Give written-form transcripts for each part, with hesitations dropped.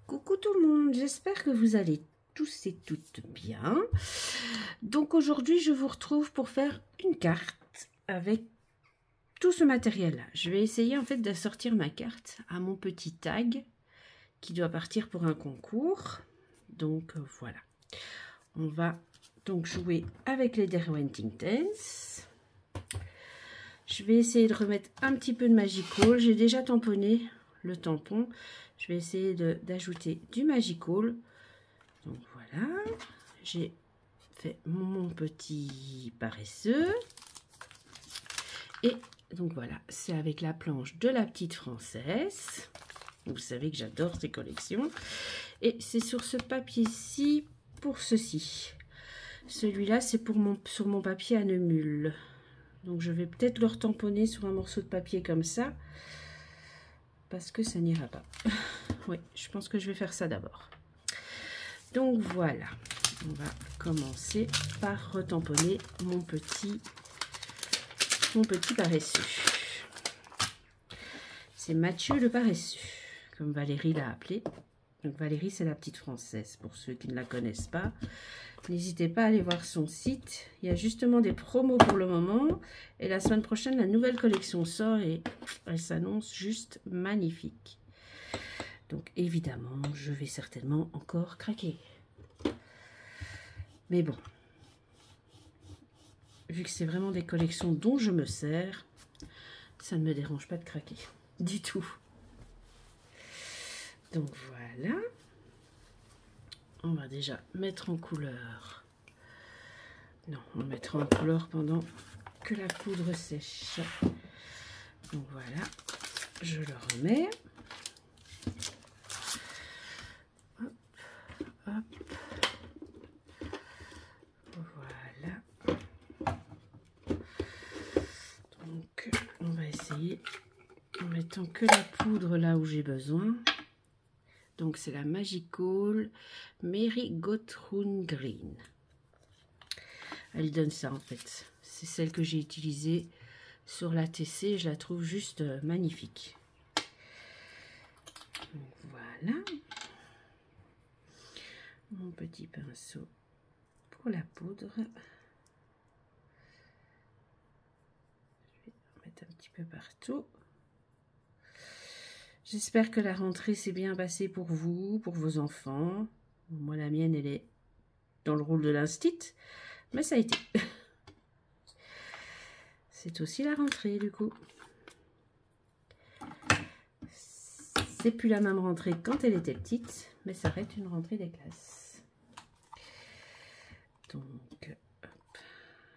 Coucou tout le monde, j'espère que vous allez tous et toutes bien. Donc aujourd'hui, je vous retrouve pour faire une carte avec tout ce matériel-là. Je vais essayer en fait d'assortir ma carte à mon petit tag qui doit partir pour un concours. Donc voilà. On va donc jouer avec les Derwent Intense. Je vais essayer de remettre un petit peu de Magical. J'ai déjà tamponné le tampon. Je vais essayer d'ajouter du Magical. Donc voilà, j'ai fait mon petit paresseux. Et donc voilà, c'est avec la planche de la petite française. Vous savez que j'adore ces collections. Et c'est sur ce papier-ci pour ceci. Celui-là, c'est sur mon papier à Neumule. Donc je vais peut-être le retamponner sur un morceau de papier comme ça. Parce que ça n'ira pas. Oui, je pense que je vais faire ça d'abord. Donc voilà, on va commencer par retamponner mon petit paresseux. C'est Mathieu le paresseux, comme Valérie l'a appelé. Donc Valérie, c'est la petite française, pour ceux qui ne la connaissent pas. N'hésitez pas à aller voir son site. Il y a justement des promos pour le moment. Et la semaine prochaine, la nouvelle collection sort et elle s'annonce juste magnifique. Donc évidemment, je vais certainement encore craquer. Mais bon, vu que c'est vraiment des collections dont je me sers, ça ne me dérange pas de craquer du tout. Donc voilà. On va déjà mettre en couleur. Non, on mettra en couleur pendant que la poudre sèche. Donc voilà, je le remets. Hop, hop. Voilà. Donc on va essayer en mettant que la poudre là où j'ai besoin. Donc c'est la Magical Marigold Green. Elle donne ça en fait. C'est celle que j'ai utilisée sur la TC. Je la trouve juste magnifique. Donc, voilà. Mon petit pinceau pour la poudre. Je vais en mettre un petit peu partout. J'espère que la rentrée s'est bien passée pour vous, pour vos enfants. Moi, la mienne, elle est dans le rôle de l'instit, mais ça a été. C'est aussi la rentrée, du coup. C'est plus la même rentrée que quand elle était petite, mais ça reste une rentrée des classes. Donc, hop,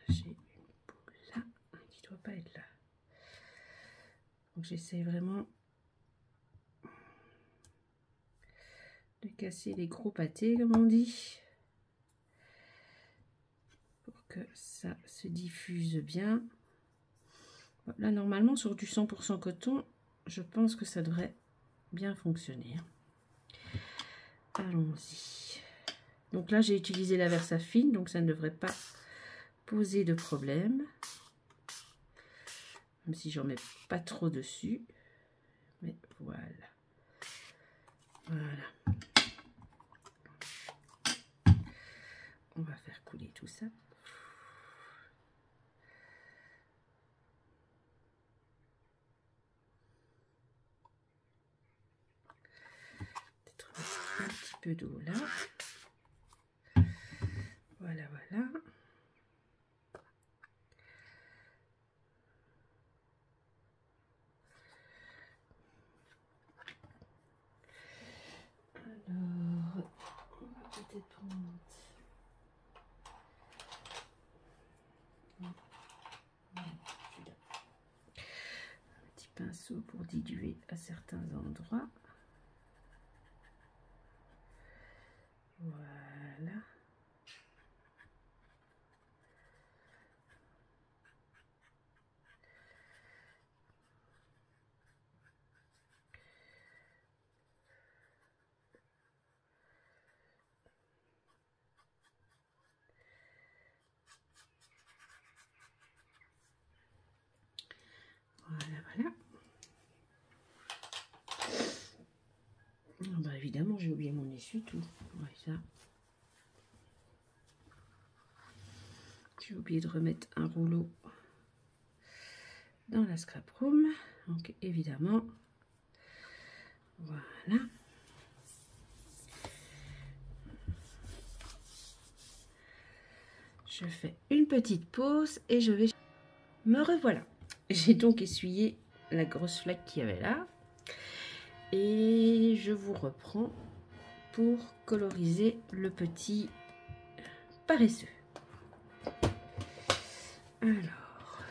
j'ai une boule là, qui ne doit pas être là. Donc, j'essaie vraiment de casser les gros pâtés, comme on dit, pour que ça se diffuse bien. Là, normalement, sur du 100% coton, je pense que ça devrait bien fonctionner. Allons-y. Donc là, j'ai utilisé la Versafine, donc ça ne devrait pas poser de problème. Même si j'en mets pas trop dessus. Mais voilà. Voilà. On va faire couler tout ça. Peut-être un petit peu d'eau là. Voilà, voilà. Alors, on va peut-être prendre un petit pinceau pour diluer à certains endroits. Voilà. évidemment, j'ai oublié mon essuie-tout. Ouais, ça. J'ai oublié de remettre un rouleau dans la scrap room. Donc, évidemment, voilà. Je fais une petite pause et je vais... Me revoilà. J'ai donc essuyé la grosse flaque qu'il y avait là. Et je vous reprends pour coloriser le petit paresseux. Alors,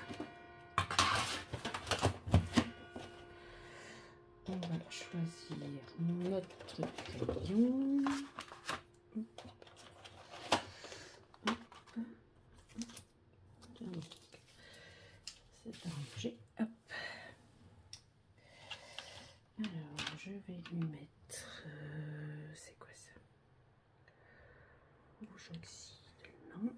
on va choisir notre crayon. C'est arrangé. Hop. Alors, je vais lui mettre... c'est quoi ça? Rouge oxyde, non.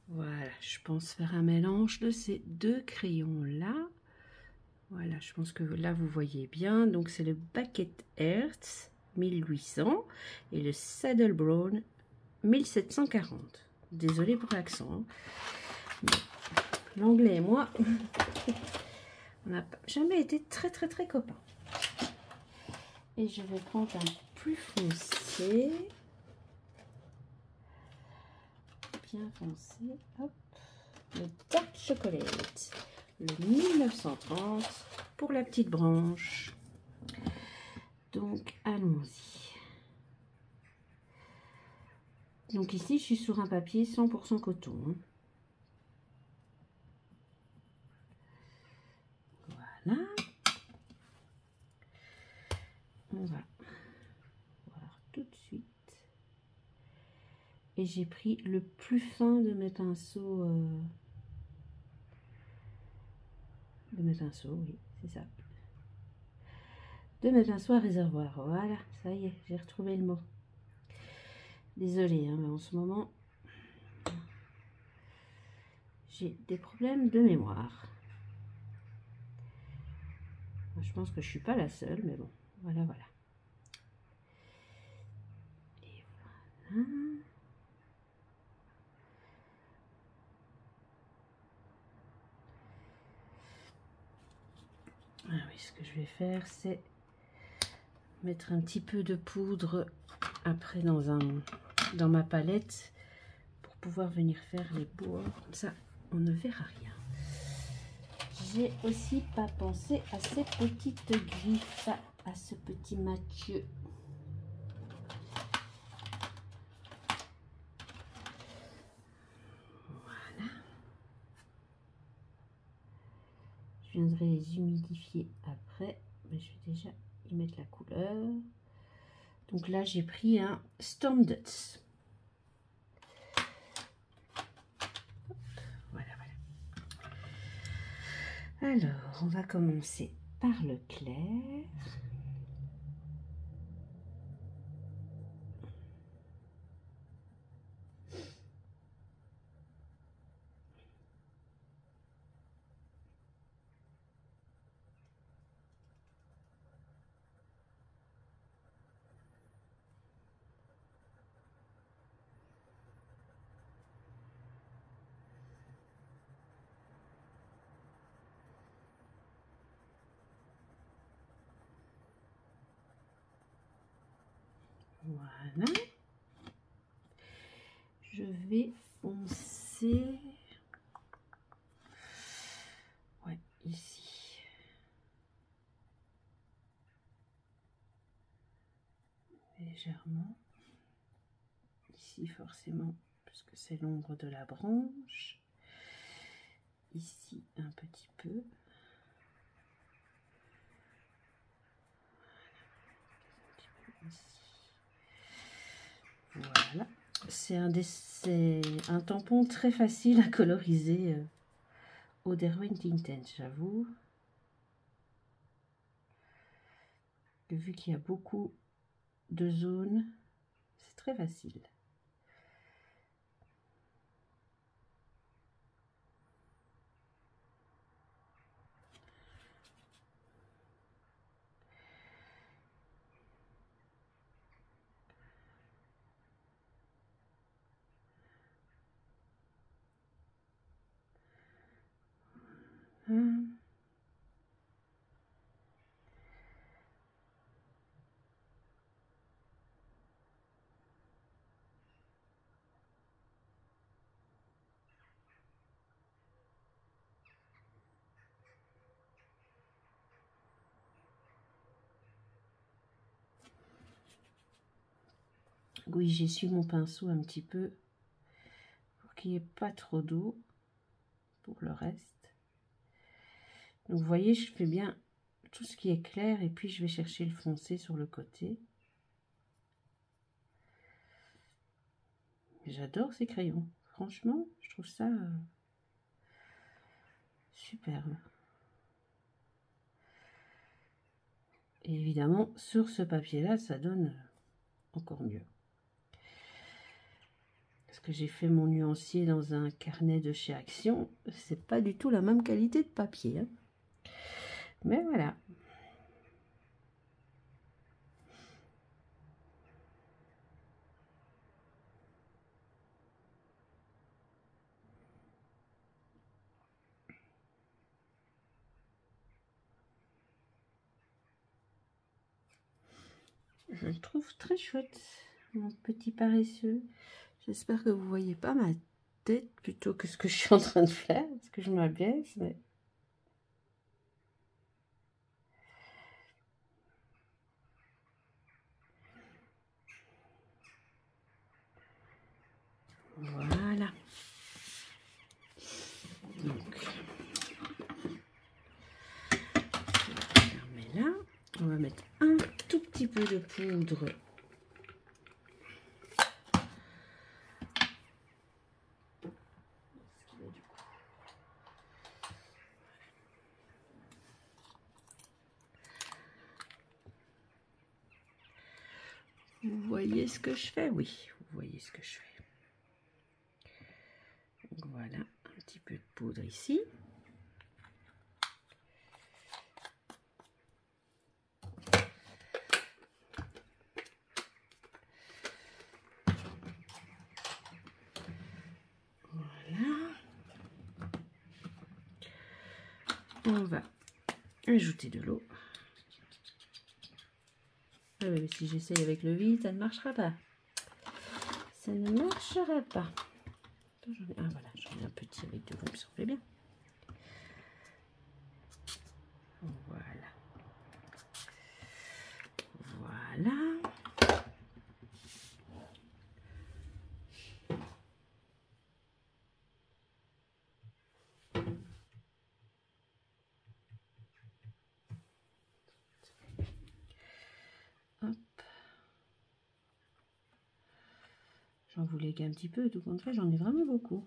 Voilà, je pense faire un mélange de ces deux crayons-là. Voilà, je pense que là, vous voyez bien. Donc, c'est le Bucket Earth 1800 et le Saddle Brown 1740. Désolée pour l'accent. L'anglais et moi, on n'a jamais été très copains. Et je vais prendre un plus foncé. Bien foncé. Hop. Le Dark Chocolate. Le 1930 pour la petite branche. Donc, allons-y. Donc ici, je suis sur un papier 100% coton. Hein. Voilà. On va voir tout de suite. Et j'ai pris le plus fin de mes pinceaux. Oui, c'est ça. De mes pinceaux à réservoir. Voilà, ça y est, j'ai retrouvé le mot. Désolée, hein, mais en ce moment, j'ai des problèmes de mémoire. Je pense que je suis pas la seule, mais bon, voilà. Et voilà. Ah oui, ce que je vais faire, c'est mettre un petit peu de poudre après dans ma palette pour pouvoir venir faire les bords. Comme ça, on ne verra rien. J'ai aussi pas pensé à ces petites griffes, à ce petit Mathieu. Voilà. Je viendrai les humidifier après, mais je vais déjà y mettre la couleur. Donc là, j'ai pris un Storm Dots. Voilà. Alors, on va commencer par le clair. Voilà. Je vais foncer. Ouais, ici. Légèrement. Ici, forcément, parce que c'est l'ombre de la branche. Ici, un petit peu. Voilà, c'est un tampon très facile à coloriser au Derwent Intense, j'avoue. Vu qu'il y a beaucoup de zones, c'est très facile. Oui, j'essuie mon pinceau un petit peu pour qu'il n'y ait pas trop d'eau pour le reste. Donc vous voyez, je fais bien tout ce qui est clair et puis je vais chercher le foncé sur le côté. J'adore ces crayons. Franchement, je trouve ça superbe. Et évidemment, sur ce papier-là, ça donne encore mieux. Parce que j'ai fait mon nuancier dans un carnet de chez Action. C'est pas du tout la même qualité de papier, hein. Mais voilà. Je le trouve très chouette, mon petit paresseux. J'espère que vous voyez pas ma tête plutôt que ce que je suis en train de faire, parce que je m'abaisse. Mais... Voilà. Donc, je vais fermer là. On va mettre un tout petit peu de poudre. Vous voyez ce que je fais? Oui, vous voyez ce que je fais. Donc voilà, un petit peu de poudre ici. Voilà. On va ajouter de l'eau. Ah oui, mais si j'essaye avec le vide, ça ne marchera pas. Ça ne marchera pas. Ah voilà, j'en ai un petit avec de l'eau, ça me fait bien. Voilà. Voilà. Hop. J'en voulais qu'un petit peu, tout compte fait, j'en ai vraiment beaucoup.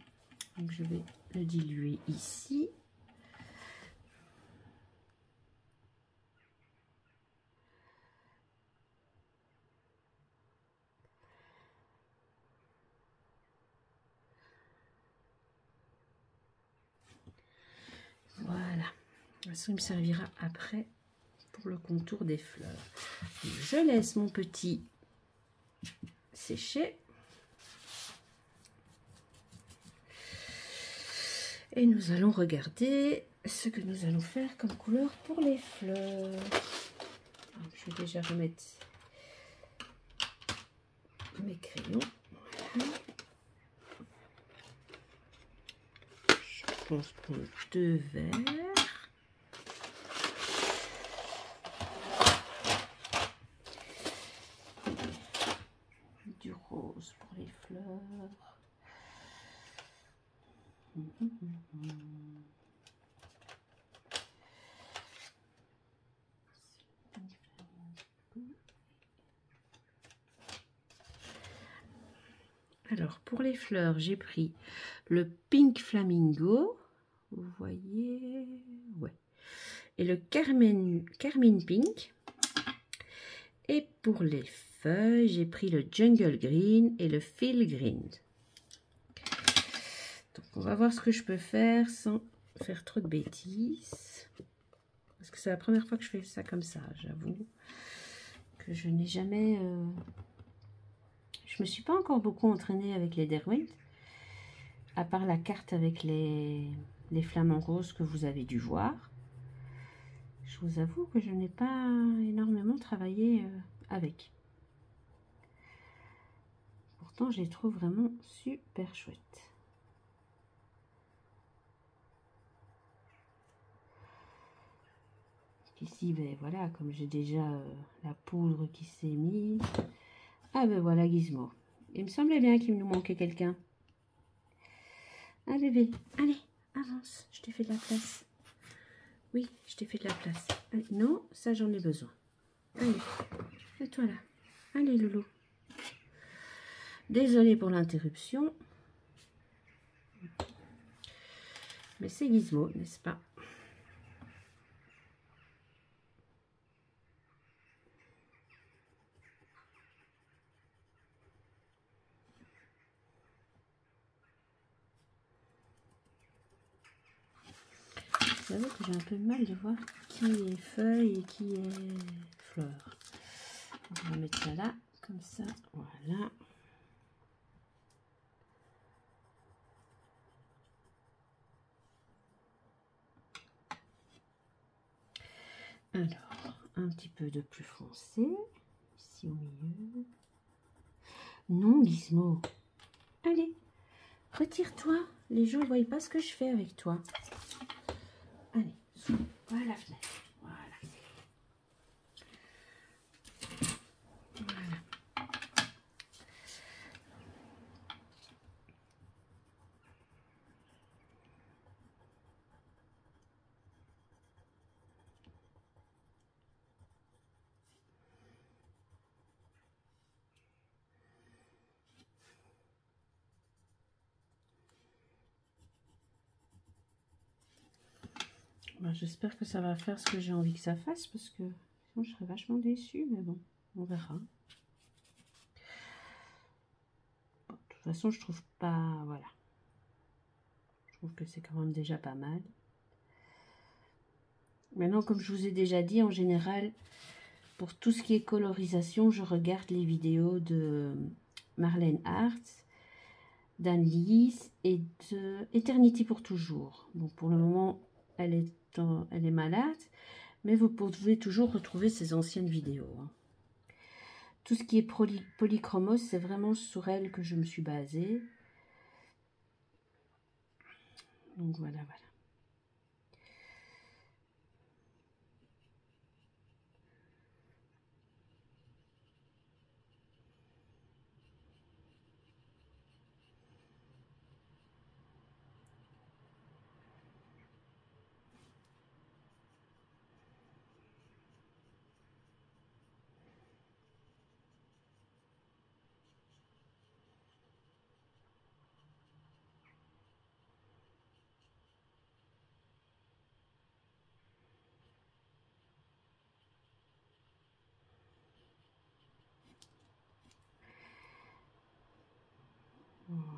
Donc je vais le diluer ici. Voilà. Ça me servira après pour le contour des fleurs. Donc, je laisse mon petit sécher. Et nous allons regarder ce que nous allons faire comme couleur pour les fleurs. Donc, je vais déjà remettre mes crayons. Voilà. Je pense prendre 2 verres. Du rose pour les fleurs. Alors, pour les fleurs, j'ai pris le Pink Flamingo. Vous voyez? Ouais. Et le Carmine Pink. Et pour les feuilles, j'ai pris le Jungle Green et le Phil Green. Donc, on va voir ce que je peux faire sans faire trop de bêtises. Parce que c'est la première fois que je fais ça comme ça, j'avoue. Que je n'ai jamais... Je me suis pas encore beaucoup entraînée avec les Derwent. À part la carte avec les flamants roses que vous avez dû voir. Je vous avoue que je n'ai pas énormément travaillé avec. Pourtant, je les trouve vraiment super chouettes. Ici, ben voilà, comme j'ai déjà la poudre qui s'est mise. Ah ben voilà Gizmo. Il me semblait bien qu'il nous manquait quelqu'un. Ah bébé, allez, avance, je t'ai fait de la place. Oui, je t'ai fait de la place. Allez, non, ça j'en ai besoin. Allez, mets-toi là. Allez loulou. Désolée pour l'interruption. Mais c'est Gizmo, n'est-ce pas? Vous savez que j'ai un peu de mal de voir qui est feuille et qui est fleur. On va mettre ça là, comme ça, voilà. Alors, un petit peu de plus foncé, ici au milieu. Non, Gizmo. Allez, retire-toi. Les gens ne voient pas ce que je fais avec toi. Allez, voilà la fenêtre. Voilà. Voilà. Ben, j'espère que ça va faire ce que j'ai envie que ça fasse, parce que sinon je serais vachement déçue, mais bon, on verra. Bon, de toute façon, je trouve pas... Voilà. Je trouve que c'est quand même déjà pas mal. Maintenant, comme je vous ai déjà dit, en général, pour tout ce qui est colorisation, je regarde les vidéos de Marlène Hartz, d'Anne-Lise et de Eternity pour toujours. Bon, pour le moment, elle est malade, mais vous pouvez toujours retrouver ses anciennes vidéos. Hein. Tout ce qui est polychromos, c'est vraiment sur elle que je me suis basée. Donc voilà, voilà. Voilà.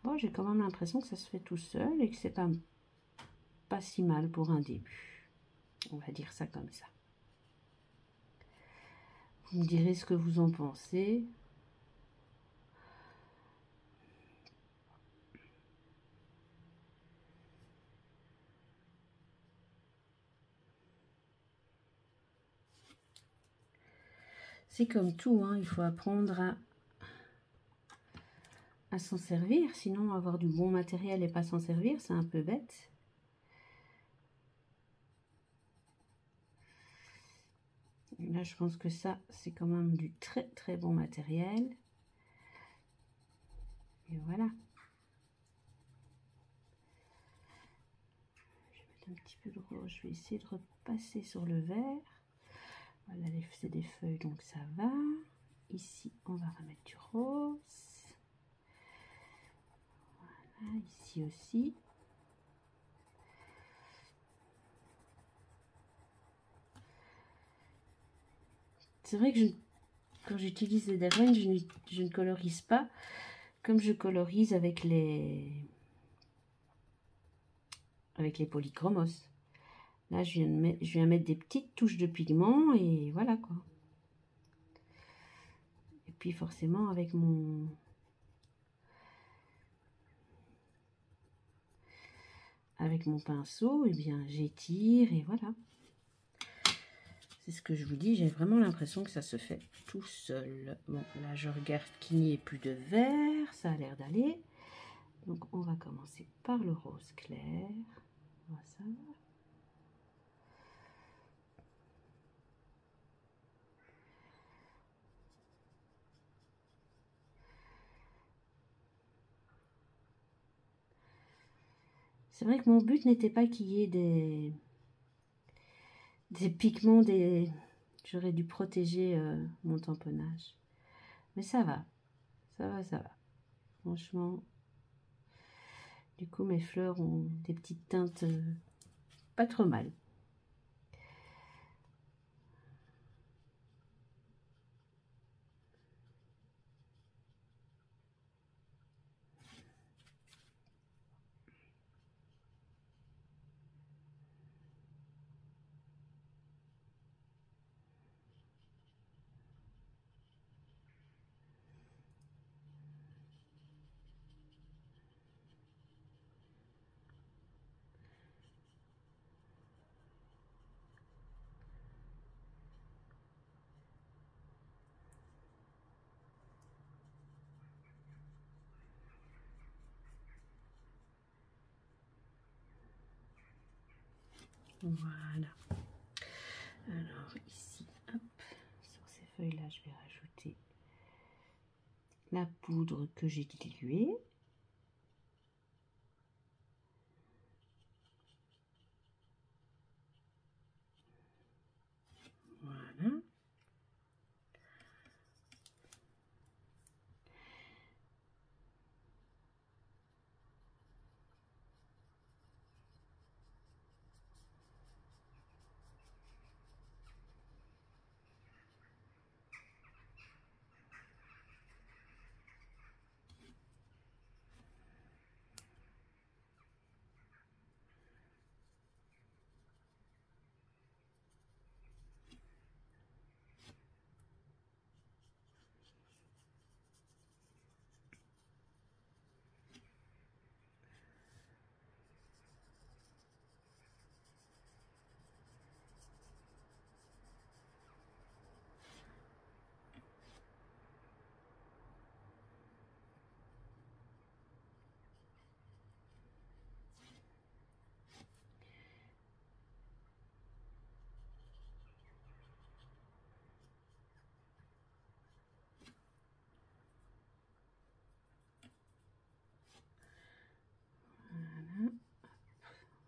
Bon, j'ai quand même l'impression que ça se fait tout seul et que c'est pas si mal pour un début. On va dire ça comme ça. Vous me direz ce que vous en pensez. C'est comme tout, hein, il faut apprendre à s'en servir. Sinon, avoir du bon matériel et pas s'en servir, c'est un peu bête. Là, je pense que ça, c'est quand même du très très bon matériel. Et voilà. Je vais mettre un petit peu de rose. Je vais essayer de repasser sur le vert. Voilà, c'est des feuilles, donc ça va. Ici, on va remettre du rose. Voilà, ici aussi. C'est vrai que quand j'utilise les Derwent, je ne colorise pas comme je colorise avec les polychromos. Là, je viens mettre des petites touches de pigment et voilà quoi. Et puis forcément avec mon pinceau, eh bien j'étire et voilà. C'est ce que je vous dis, j'ai vraiment l'impression que ça se fait tout seul. Bon, là je regarde qu'il n'y ait plus de vert, ça a l'air d'aller. Donc on va commencer par le rose clair. Voilà, ça va. C'est vrai que mon but n'était pas qu'il y ait des pigments, j'aurais dû protéger mon tamponnage. Mais ça va, ça va, ça va. Franchement, du coup mes fleurs ont des petites teintes pas trop mal. Voilà. Alors ici, hop, sur ces feuilles-là, je vais rajouter la poudre que j'ai diluée. Voilà.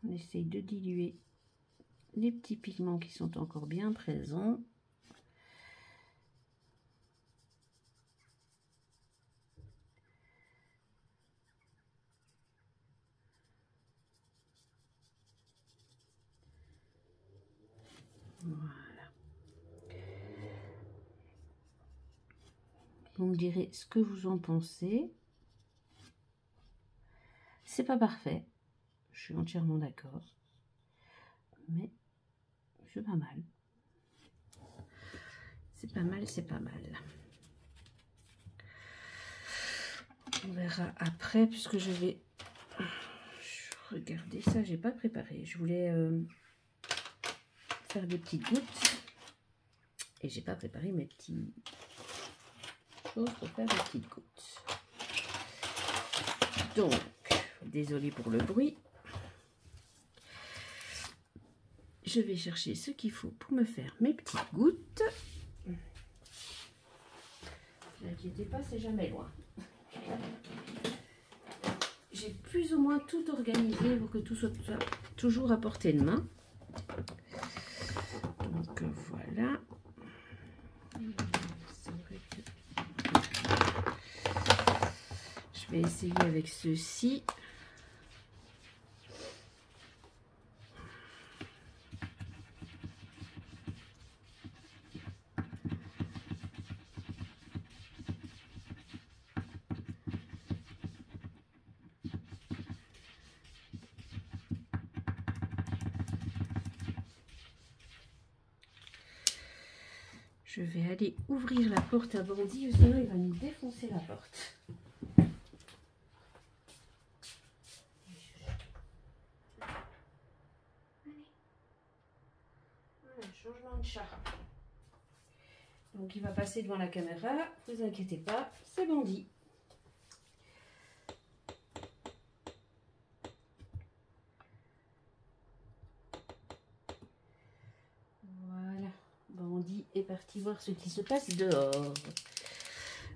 On essaye de diluer les petits pigments qui sont encore bien présents. Voilà. Vous me direz ce que vous en pensez. C'est pas parfait, je suis entièrement d'accord, mais c'est pas mal. C'est pas mal, c'est pas mal. On verra après, puisque je vais... Regardez ça, j'ai pas préparé. Je voulais faire des petites gouttes. Et j'ai pas préparé mes petites choses pour faire des petites gouttes. Donc, désolée pour le bruit. Je vais chercher ce qu'il faut pour me faire mes petites gouttes. N'inquiétez pas, c'est jamais loin. J'ai plus ou moins tout organisé pour que tout soit toujours à portée de main. Donc voilà. Je vais essayer avec ceci. Je vais aller ouvrir la porte à Bandit, sinon il va nous défoncer la porte. Voilà, changement de chat. Donc il va passer devant la caméra, ne vous inquiétez pas, c'est Bandit. Bandit est parti voir ce qui se passe dehors.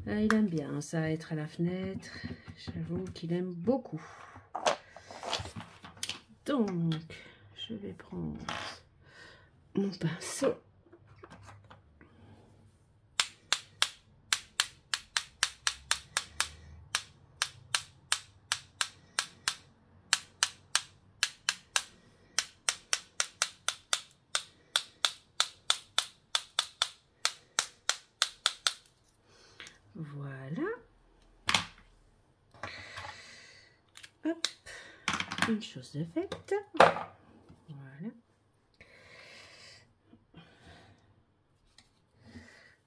Ah, il aime bien ça, être à la fenêtre. J'avoue qu'il aime beaucoup. Donc, je vais prendre mon pinceau. Voilà. Hop, une chose de faite. Voilà. Vous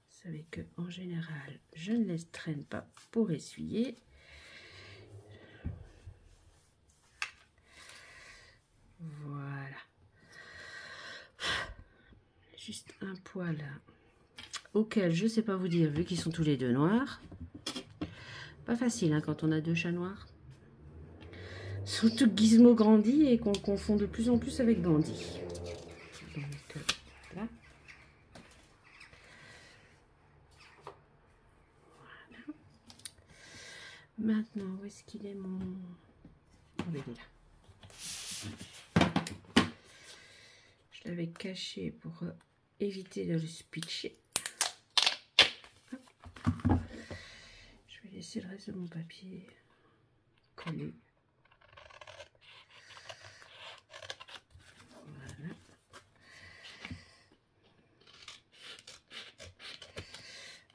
savez que en général, je ne les traîne pas pour essuyer. Voilà. Juste un poil auquel je ne sais pas vous dire, vu qu'ils sont tous les deux noirs. Pas facile hein, quand on a deux chats noirs. Surtout Gizmo grandit et qu'on le confond de plus en plus avec Gandhi. Donc, voilà. Voilà. Maintenant, où est-ce qu'il est mon... Oh, il est là. Je l'avais caché pour éviter de le switcher. Je vais laisser le reste de mon papier collé. Voilà.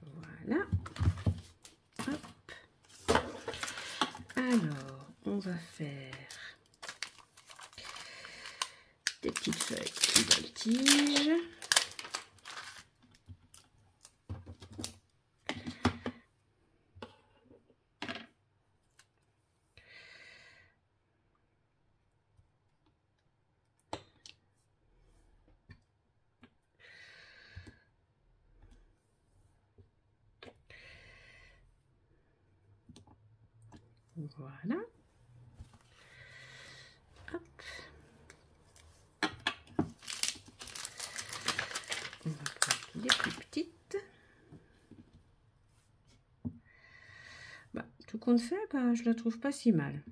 Voilà. Hop. Alors, on va faire des petites feuilles qui voltigent. Voilà. Hop. On va prendre les plus petites. Bah, tout compte fait, bah, je la trouve pas si mal.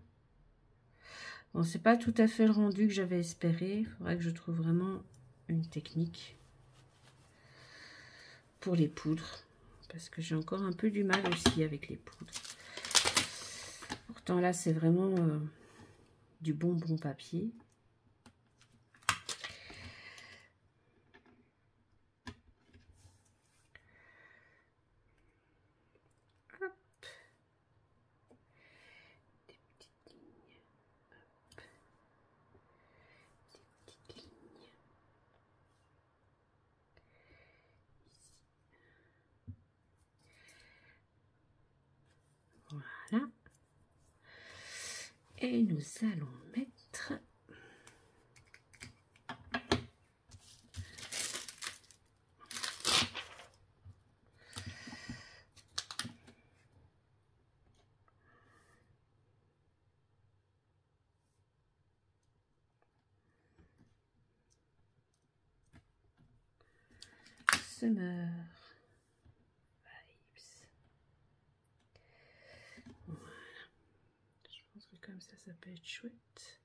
Bon, c'est pas tout à fait le rendu que j'avais espéré. Il faudrait que je trouve vraiment une technique pour les poudres. Parce que j'ai encore un peu du mal aussi avec les poudres. Pourtant là, c'est vraiment du bon papier. Hop. Des petites lignes. Hop. Des petites lignes. Ici. Voilà. Et nous allons mettre Summer Vibes. Voilà. Je pense que comme ça peut être chouette.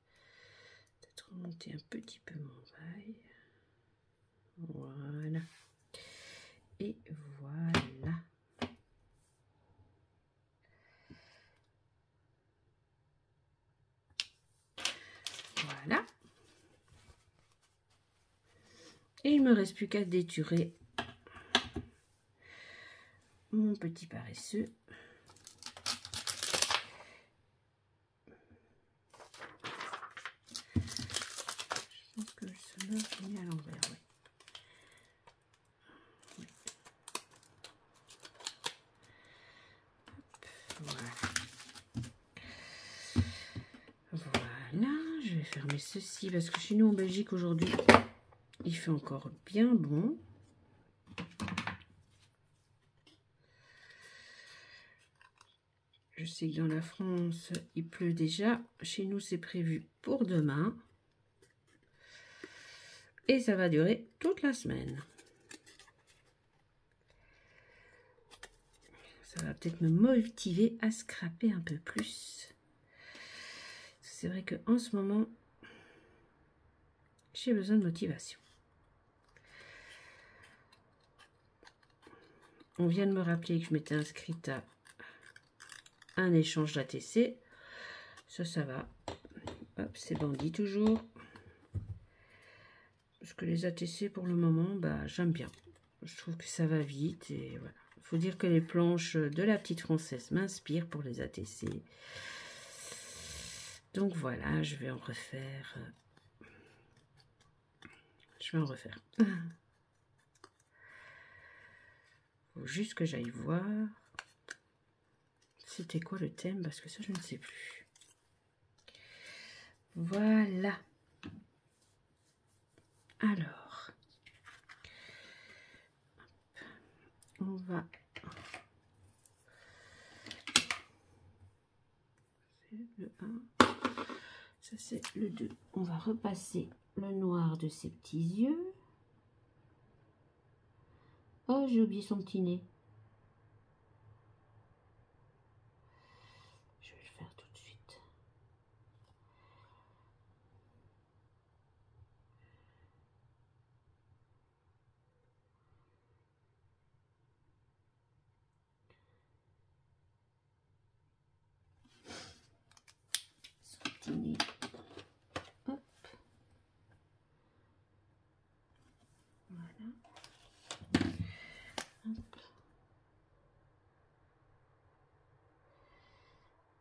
Peut-être remonter un petit peu mon vaille. Voilà. Et voilà. Voilà. Et il me reste plus qu'à déturer mon petit paresseux. Je pense que le summer est mis à l'envers, ouais. Voilà. Voilà, je vais fermer ceci parce que chez nous en Belgique aujourd'hui, il fait encore bien bon. Je sais que dans la France, il pleut déjà. Chez nous, c'est prévu pour demain. Et ça va durer toute la semaine. Ça va peut-être me motiver à scraper un peu plus. C'est vrai qu'en ce moment, j'ai besoin de motivation. On vient de me rappeler que je m'étais inscrite à un échange d'ATC. Ça va. Hop, c'est bandit toujours. Parce que les ATC, pour le moment, bah, j'aime bien. Je trouve que ça va vite. Et voilà. Il faut dire que les planches de la petite française m'inspirent pour les ATC. Donc voilà, je vais en refaire. Faut juste que j'aille voir. C'était quoi le thème? Parce que ça, je ne sais plus. Voilà. Alors. On va... C'est le 1. Ça, c'est le 2. On va repasser le noir de ses petits yeux. Oh, j'ai oublié son petit nez. Je vais le faire tout de suite. Son petit nez. Hop. Voilà. Hop.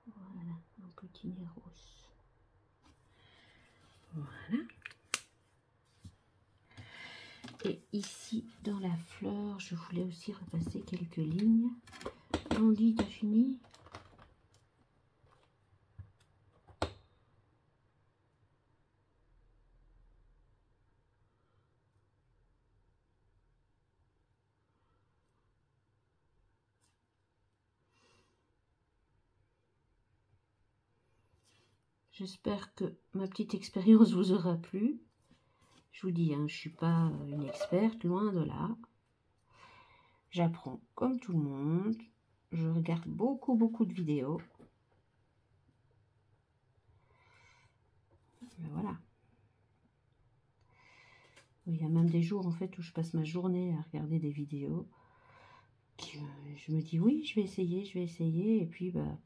Voilà, un petit nez rose. Voilà. Et ici, dans la fleur, je voulais aussi repasser quelques lignes. Bandit, t'as fini? J'espère que ma petite expérience vous aura plu. Je vous dis, hein, je ne suis pas une experte, loin de là. J'apprends comme tout le monde. Je regarde beaucoup de vidéos. Mais voilà. Il y a même des jours en fait où je passe ma journée à regarder des vidéos. Je me dis oui, je vais essayer. Et puis bah,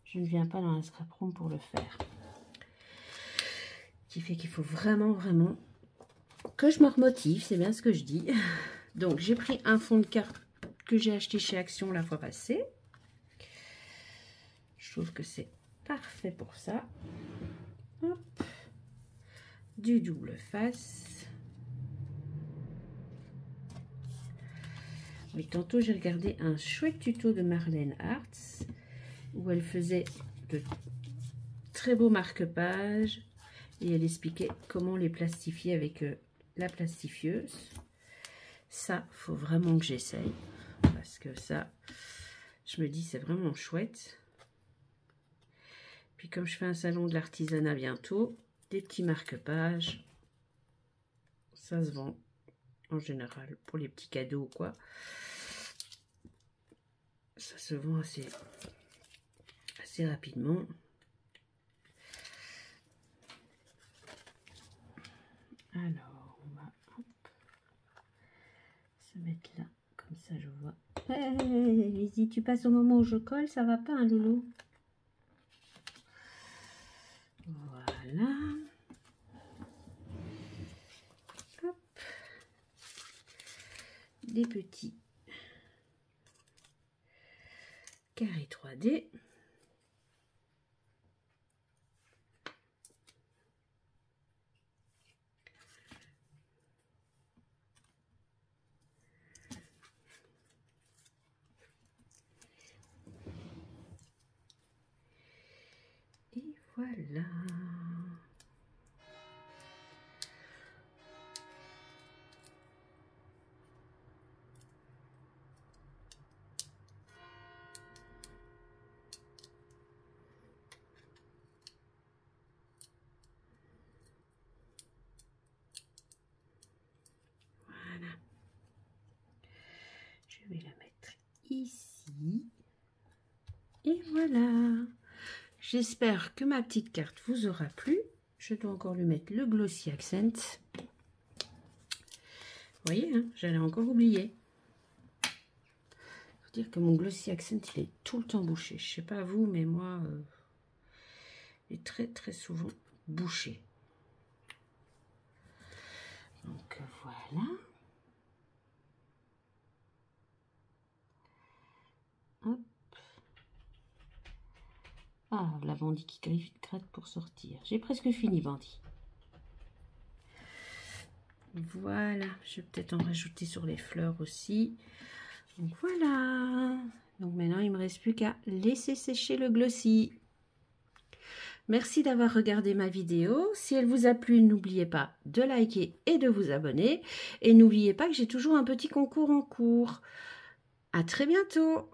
je ne viens pas dans la scrap room pour le faire. Ce qui fait qu'il faut vraiment que je me remotive, c'est bien ce que je dis. Donc j'ai pris un fond de carte que j'ai acheté chez Action la fois passée. Je trouve que c'est parfait pour ça. Hop. Du double face. Oui, tantôt j'ai regardé un chouette tuto de Marlène Arts où elle faisait de très beaux marque-pages et elle expliquait comment les plastifier avec la plastifieuse. Ça, faut vraiment que j'essaye parce que ça, je me dis, c'est vraiment chouette. Puis comme je fais un salon de l'artisanat bientôt, des petits marque-pages, ça se vend en général pour les petits cadeaux ou quoi. Ça se vend assez rapidement. Alors, on va hop, se mettre là, comme ça je vois. Hey, si tu passes au moment où je colle, ça va pas, hein, loulou? Voilà. Hop. Des petits carrés 3D. Et voilà. Voilà. Je vais la mettre ici. Et voilà. J'espère que ma petite carte vous aura plu. je dois encore lui mettre le Glossy Accent. Vous voyez, hein, j'allais encore oublier. Faut dire que mon Glossy Accent, il est tout le temps bouché. Je sais pas vous, mais moi, il est très très souvent bouché. Donc voilà. Hop. Ah, la bandit qui gratte pour sortir. J'ai presque fini, bandit. Voilà, je vais peut-être en rajouter sur les fleurs aussi. Donc voilà. Donc maintenant, il ne me reste plus qu'à laisser sécher le glossy. Merci d'avoir regardé ma vidéo. Si elle vous a plu, n'oubliez pas de liker et de vous abonner. Et n'oubliez pas que j'ai toujours un petit concours en cours. À très bientôt.